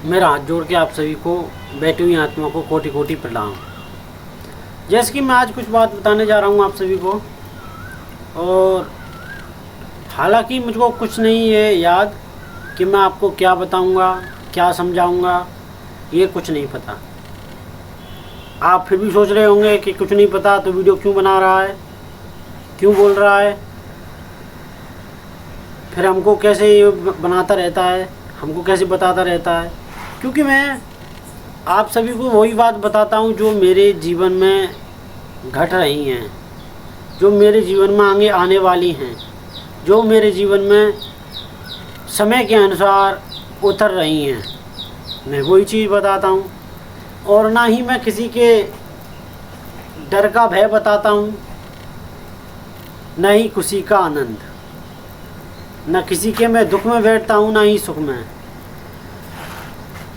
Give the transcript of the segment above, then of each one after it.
मेरा हाथ जोड़ के आप सभी को, बैठी हुई आत्मा को कोटि कोटि प्रणाम। जैसे कि मैं आज कुछ बात बताने जा रहा हूँ आप सभी को, और हालांकि मुझको कुछ नहीं है याद कि मैं आपको क्या बताऊँगा, क्या समझाऊँगा, ये कुछ नहीं पता। आप फिर भी सोच रहे होंगे कि कुछ नहीं पता तो वीडियो क्यों बना रहा है, क्यों बोल रहा है, फिर हमको कैसे ये बनाता रहता है, हमको कैसे बताता रहता है। क्योंकि मैं आप सभी को वही बात बताता हूँ जो मेरे जीवन में घट रही हैं, जो मेरे जीवन में आगे आने वाली हैं, जो मेरे जीवन में समय के अनुसार उतर रही हैं, मैं वही चीज़ बताता हूँ। और ना ही मैं किसी के डर का भय बताता हूँ, न ही खुशी का आनंद, न किसी के मैं दुख में बैठता हूँ, ना ही सुख में।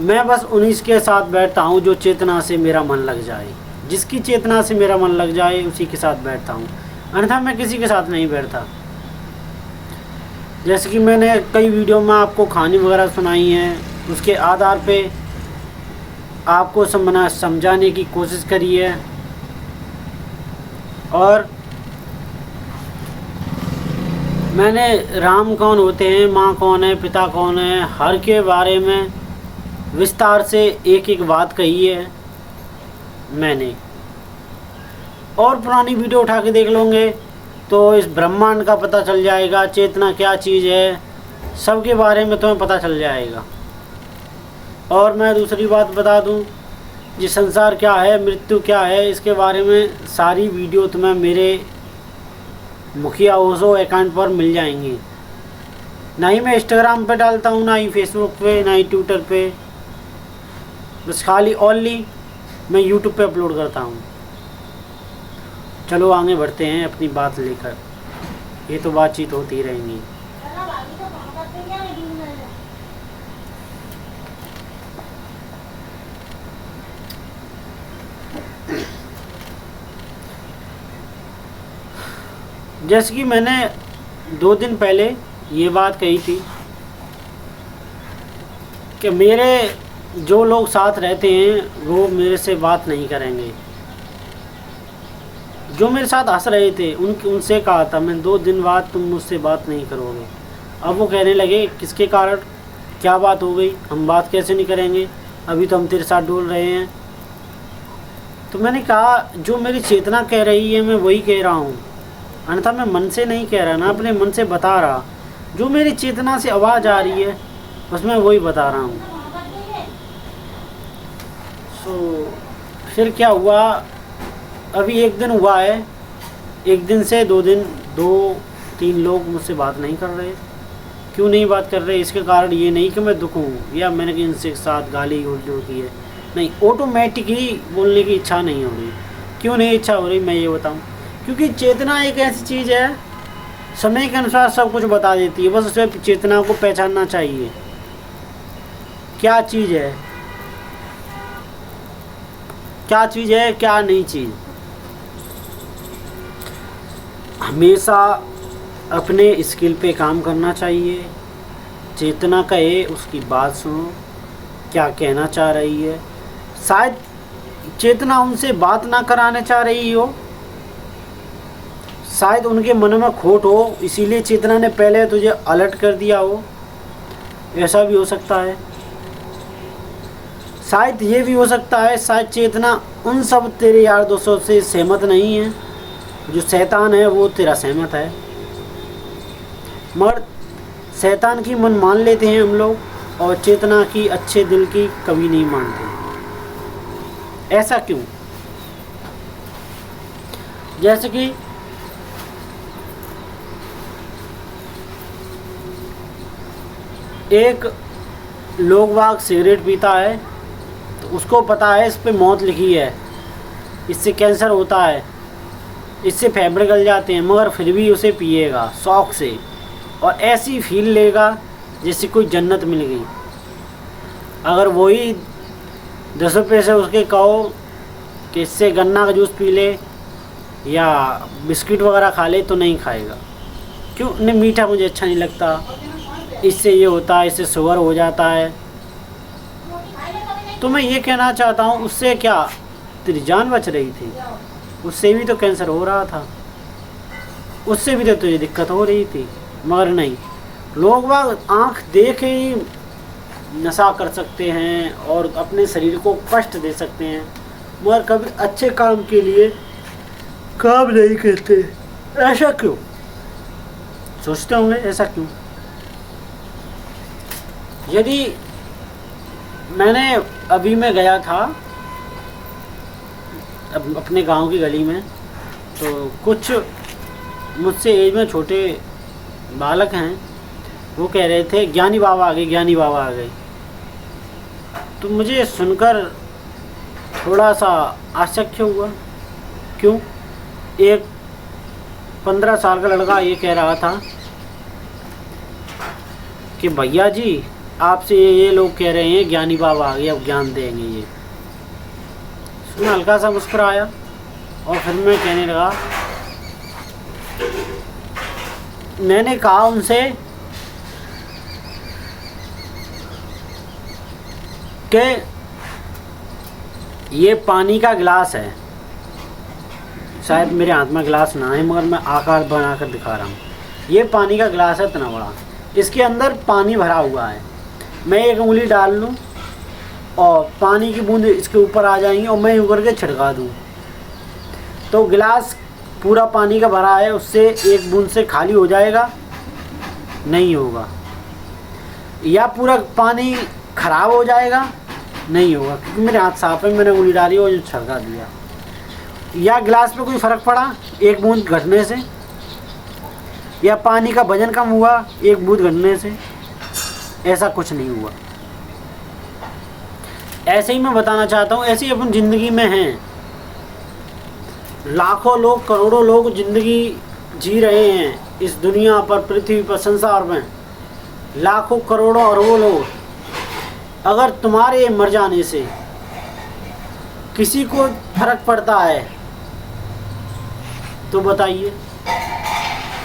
मैं बस उन्हीं के साथ बैठता हूँ जो चेतना से मेरा मन लग जाए। जिसकी चेतना से मेरा मन लग जाए उसी के साथ बैठता हूँ, अन्यथा मैं किसी के साथ नहीं बैठता। जैसे कि मैंने कई वीडियो में आपको कहानी वगैरह सुनाई है, उसके आधार पे आपको समझाने की कोशिश करी है। और मैंने राम कौन होते हैं, माँ कौन है, पिता कौन है, हर के बारे में विस्तार से एक एक बात कही है मैंने। और पुरानी वीडियो उठा के देख लोगे तो इस ब्रह्मांड का पता चल जाएगा, चेतना क्या चीज़ है, सबके बारे में तुम्हें पता चल जाएगा। और मैं दूसरी बात बता दूं, ये संसार क्या है, मृत्यु क्या है, इसके बारे में सारी वीडियो तुम्हें मेरे मुखिया ओशो अकाउंट पर मिल जाएंगी। ना ही मैं इंस्टाग्राम पे डालता हूँ, ना ही फेसबुक पे, ना ही ट्विटर पे, बस खाली ओनली मैं यूट्यूब पे अपलोड करता हूँ। चलो आगे बढ़ते हैं अपनी बात लेकर, ये तो बातचीत होती रहेंगी। जैसे कि मैंने 2 दिन पहले ये बात कही थी कि मेरे जो लोग साथ रहते हैं वो मेरे से बात नहीं करेंगे। जो मेरे साथ हंस रहे थे उनसे कहा था मैं 2 दिन बाद तुम मुझसे बात नहीं करोगे। अब वो कहने लगे किसके कारण, क्या बात हो गई, हम बात कैसे नहीं करेंगे, अभी तो हम तेरे साथ डोल रहे हैं। तो मैंने कहा जो मेरी चेतना कह रही है मैं वही कह रहा हूँ, अन्यथा मैं मन से नहीं कह रहा, ना अपने मन से बता रहा। जो मेरी चेतना से आवाज़ आ रही है बस मैं वही बता रहा हूँ। फिर क्या हुआ, अभी 1 दिन हुआ है, 1 दिन से 2 दिन 2-3 लोग मुझसे बात नहीं कर रहे। क्यों नहीं बात कर रहे, इसके कारण ये नहीं कि मैं दुख हूँ या मैंने इनसे साथ गाली उल्टी की है, नहीं, ऑटोमेटिक ही बोलने की इच्छा नहीं हो रही। क्यों नहीं इच्छा हो रही मैं ये बताऊँ, क्योंकि चेतना एक ऐसी चीज़ है समय के अनुसार सब कुछ बता देती है, बस उसे चेतना को पहचानना चाहिए क्या चीज़ है, क्या चीज़ है, क्या नहीं चीज़। हमेशा अपने स्किल पे काम करना चाहिए। चेतना कहे उसकी बात सुनो, क्या कहना चाह रही है। शायद चेतना उनसे बात ना कराने चाह रही हो, शायद उनके मन में खोट हो, इसीलिए चेतना ने पहले तुझे अलर्ट कर दिया हो, ऐसा भी हो सकता है। शायद ये भी हो सकता है शायद चेतना उन सब तेरे यार दोस्तों से सहमत नहीं है, जो शैतान है वो तेरा सहमत है, मगर शैतान की मन मान लेते हैं हम लोग और चेतना की अच्छे दिल की कभी नहीं मानते। ऐसा क्यों? जैसे कि एक लोग बाग सिगरेट पीता है तो उसको पता है इस पे मौत लिखी है, इससे कैंसर होता है, इससे फेफड़े गल जाते हैं, मगर फिर भी उसे पिएगा शौक़ से और ऐसी फील लेगा जैसे कोई जन्नत मिल गई। अगर वही 10 रुपये से उसके कहो कि इससे गन्ना का जूस पी ले या बिस्किट वगैरह खा ले तो नहीं खाएगा। क्यों? नहीं, मीठा मुझे अच्छा नहीं लगता, इससे ये होता है, इससे शुगर हो जाता है, तो मैं ये कहना चाहता हूँ, उससे क्या तेरी जान बच रही थी? उससे भी तो कैंसर हो रहा था, उससे भी तो तुझे दिक्कत हो रही थी। मगर नहीं, लोग बाग आँख देख ही नशा कर सकते हैं और अपने शरीर को कष्ट दे सकते हैं, मगर कभी अच्छे काम के लिए काम नहीं करते। ऐसा क्यों? सोचते होंगे ऐसा क्यों? यदि अभी मैं गया था अपने गांव की गली में, तो कुछ मुझसे एज में छोटे बालक हैं, वो कह रहे थे ज्ञानी बाबा आ गए, ज्ञानी बाबा आ गए। तो मुझे सुनकर थोड़ा सा आश्चर्य हुआ। क्यों? एक 15 साल का लड़का ये कह रहा था कि भैया जी आपसे ये लोग कह रहे हैं ज्ञानी बाबा आ गए, अब ज्ञान देंगे। ये सुन, हल्का सा मुस्कुराया और फिर मैं कहने लगा, मैंने कहा उनसे कि ये पानी का गिलास है, शायद मेरे हाथ में गिलास ना है मगर मैं आकार बनाकर दिखा रहा हूँ। ये पानी का गिलास है इतना बड़ा, इसके अंदर पानी भरा हुआ है। मैं एक उंगली डाल लूँ और पानी की बूंद इसके ऊपर आ जाएंगी और मैं यूँ करके छिड़का दूँ तो गिलास पूरा पानी का भरा है, उससे एक बूंद से खाली हो जाएगा? नहीं होगा। या पूरा पानी खराब हो जाएगा? नहीं होगा, क्योंकि मेरे हाथ साफ है, मैंने उंगली डाली और छिड़का दिया। या गिलास पे कोई फ़र्क पड़ा एक बूंद घटने से? या पानी का वजन कम हुआ एक बूंद घटने से? ऐसा कुछ नहीं हुआ। ऐसे ही मैं बताना चाहता हूँ, ऐसे ही अपन ज़िंदगी में हैं। लाखों लोग, करोड़ों लोग ज़िंदगी जी रहे हैं इस दुनिया पर, पृथ्वी पर, संसार में। लाखों करोड़ों अरबों लोग। अगर तुम्हारे मर जाने से किसी को फर्क पड़ता है तो बताइए?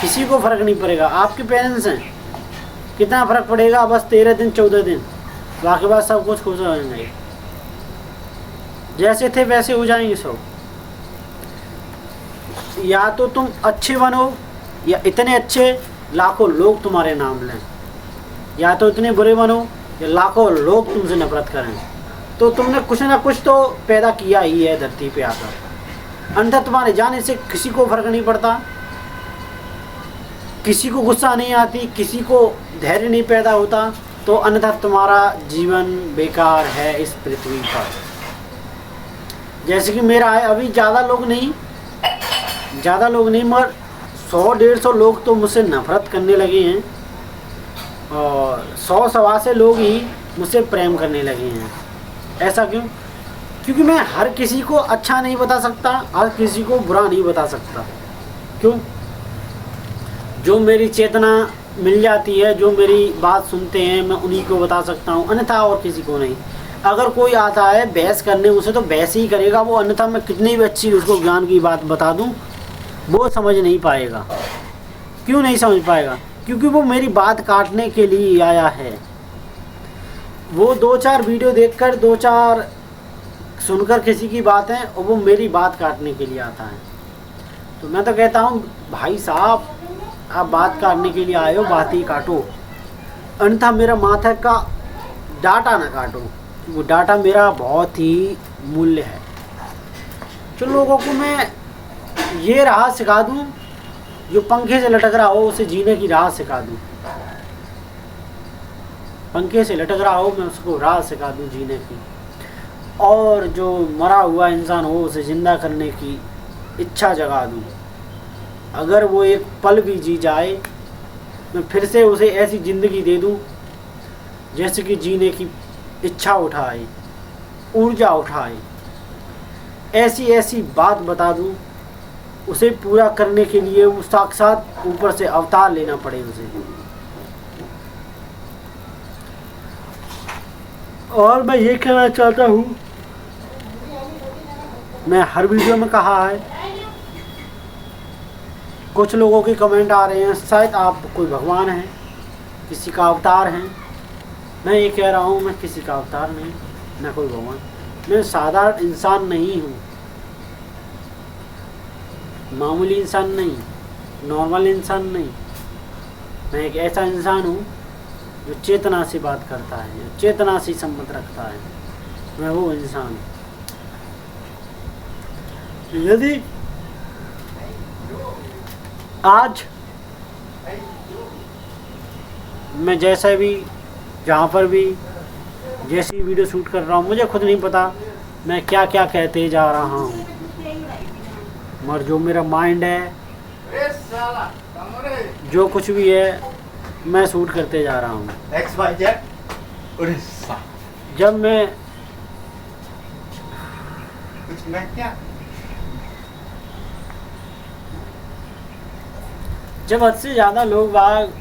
किसी को फर्क नहीं पड़ेगा। आपके पेरेंट्स हैं, कितना फर्क पड़ेगा? बस 13 दिन 14 दिन, बाकी बात सब कुछ खुश हो जाएंगे, जैसे थे वैसे हो जाएंगे सब। या तो तुम अच्छे बनो, या इतने अच्छे लाखों लोग तुम्हारे नाम लें, या तो इतने बुरे बनो या लाखों लोग तुमसे नफरत करें। तो तुमने कुछ ना कुछ तो पैदा किया ही है धरती पे आकर। अंदर तुम्हारे जाने से किसी को फर्क नहीं पड़ता, किसी को गुस्सा नहीं आती, किसी को धैर्य नहीं पैदा होता, तो अन्यथा तुम्हारा जीवन बेकार है इस पृथ्वी पर। जैसे कि मेरा है, अभी ज़्यादा लोग नहीं मगर 100-150 लोग तो मुझसे नफरत करने लगे हैं और 100-125 से लोग ही मुझसे प्रेम करने लगे हैं। ऐसा क्यों? क्योंकि मैं हर किसी को अच्छा नहीं बता सकता, हर किसी को बुरा नहीं बता सकता। क्यों? जो मेरी चेतना मिल जाती है, जो मेरी बात सुनते हैं, मैं उन्हीं को बता सकता हूँ, अन्यथा और किसी को नहीं। अगर कोई आता है बहस करने उसे, तो बहस ही करेगा वो, अन्यथा मैं कितनी भी अच्छी उसको ज्ञान की बात बता दूँ वो समझ नहीं पाएगा। क्यों नहीं समझ पाएगा? क्योंकि वो मेरी बात काटने के लिए आया है। वो 2-4 वीडियो देखकर, 2-4 सुनकर किसी की बातें, और वो मेरी बात काटने के लिए आता है। तो मैं तो कहता हूँ भाई साहब, आप बात काटने के लिए आए हो, बात ही काटो, अन्यथा मेरा माथा का डाटा ना काटो। वो डाटा मेरा बहुत ही मूल्य है। तो लोगों को मैं ये राह सिखा दूँ, जो पंखे से लटक रहा हो उसे जीने की राह सिखा दूँ। पंखे से लटक रहा हो, मैं उसको राह सिखा दूँ जीने की। और जो मरा हुआ इंसान हो उसे ज़िंदा करने की इच्छा जगा दूँ। अगर वो एक पल भी जी जाए, मैं फिर से उसे ऐसी ज़िंदगी दे दूँ जैसे कि जीने की इच्छा उठाए, ऊर्जा उठाए। ऐसी बात बता दूँ, उसे पूरा करने के लिए वो साक्षात ऊपर से अवतार लेना पड़े उसे। और मैं ये कहना चाहता हूँ, मैं हर वीडियो में कहा है, कुछ लोगों के कमेंट आ रहे हैं शायद आप कोई भगवान हैं, किसी का अवतार हैं। मैं ये कह रहा हूँ मैं किसी का अवतार नहीं, न कोई भगवान। मैं साधारण इंसान नहीं हूँ, मामूली इंसान नहीं, नॉर्मल इंसान नहीं। मैं एक ऐसा इंसान हूँ जो चेतना से बात करता है, जो चेतना से संबंध रखता है। मैं वो इंसान हूँ। यदि आज मैं जैसा भी, जहाँ पर भी, जैसी वीडियो शूट कर रहा हूँ, मुझे खुद नहीं पता मैं क्या क्या कहते जा रहा हूँ, मगर जो मेरा माइंड है, जो कुछ भी है, मैं शूट करते जा रहा हूँ। जब मैं जब हद से ज़्यादा लोग बाग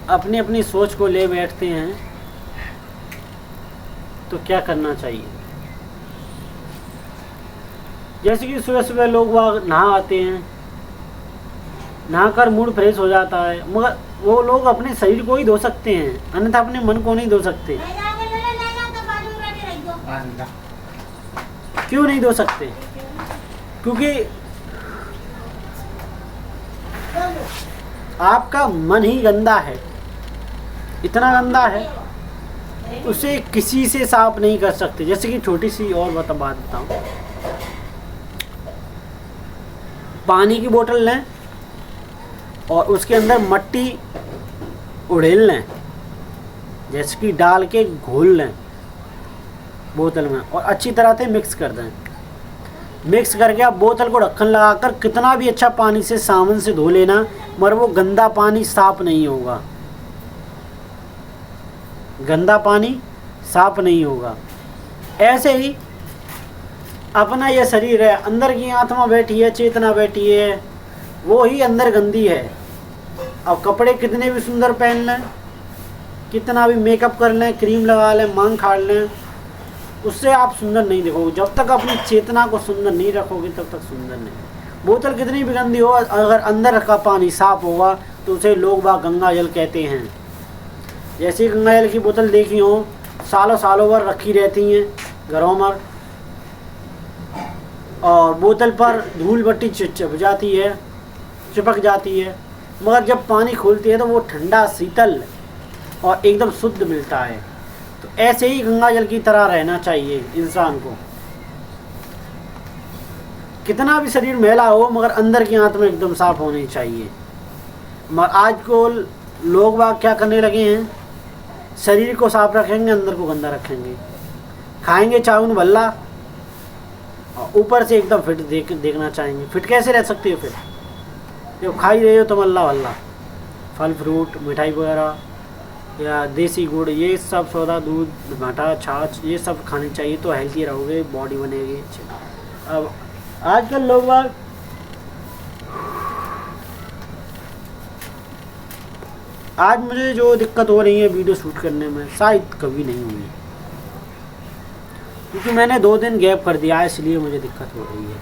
अपनी अपनी सोच को ले बैठते हैं तो क्या करना चाहिए? जैसे कि सुबह सुबह लोग बाग नहा आते हैं, नहाकर मूड फ्रेश हो जाता है, मगर वो लोग अपने शरीर को ही धो सकते हैं, अन्यथा अपने मन को नहीं धो सकते। क्यों नहीं धो सकते? क्योंकि आपका मन ही गंदा है, इतना गंदा है, उसे किसी से साफ नहीं कर सकते। जैसे कि छोटी सी और बात बताऊं, पानी की बोतल लें और उसके अंदर मिट्टी उड़ेल लें, जैसे कि डाल के घोल लें बोतल में और अच्छी तरह से मिक्स कर दें। मिक्स करके आप बोतल को ढक्कन लगाकर कितना भी अच्छा पानी से साबुन से धो लेना, मगर वो गंदा पानी साफ नहीं होगा, गंदा पानी साफ नहीं होगा। ऐसे ही अपना ये शरीर है, अंदर की आत्मा बैठी है, चेतना बैठी है, वो ही अंदर गंदी है। अब कपड़े कितने भी सुंदर पहन लें, कितना भी मेकअप कर लें, क्रीम लगा लें, मांग खाड़ लें, उससे आप सुंदर नहीं दिखोगे। जब तक अपनी चेतना को सुंदर नहीं रखोगे तब तक सुंदर नहीं। बोतल कितनी भी गंदी हो, अगर अंदर का पानी साफ होगा तो उसे लोग बाग गंगा जल कहते हैं। जैसे गंगा जल की बोतल देखी हो, सालों सालों भर रखी रहती हैं घरों में, और बोतल पर धूल बट्टी चिपक जाती है, मगर जब पानी खोलती है तो वो ठंडा, शीतल और एकदम शुद्ध मिलता है। तो ऐसे ही गंगा जल की तरह रहना चाहिए इंसान को। कितना भी शरीर मैला हो, मगर अंदर की आत्मा एकदम साफ होनी चाहिए। मगर आज को लोग बाग क्या करने लगे हैं, शरीर को साफ रखेंगे, अंदर को गंदा रखेंगे। खाएंगे चाउन भल्ला और ऊपर से एकदम फिट देखना चाहेंगे। फिट कैसे रह सकते हो? फिर जब खा ही रहे हो तुम अल्लाह वल्लाह, फल फ्रूट, मिठाई वगैरह या देसी गुड़, ये सब सौदा, दूध, भाटा, छाछ, ये सब खानी चाहिए तो हेल्थी रहोगे, बॉडी बनेगी। अब आजकल लोग बाग आज मुझे जो दिक्कत हो रही है वीडियो शूट करने में, शायद कभी नहीं हुई, क्योंकि मैंने 2 दिन गैप कर दिया, इसलिए मुझे दिक्कत हो रही है।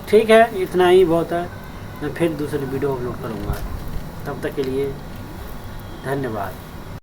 ठीक है, इतना ही बहुत है। मैं फिर दूसरी वीडियो अपलोड करूँगा। तब तक के लिए धन्यवाद।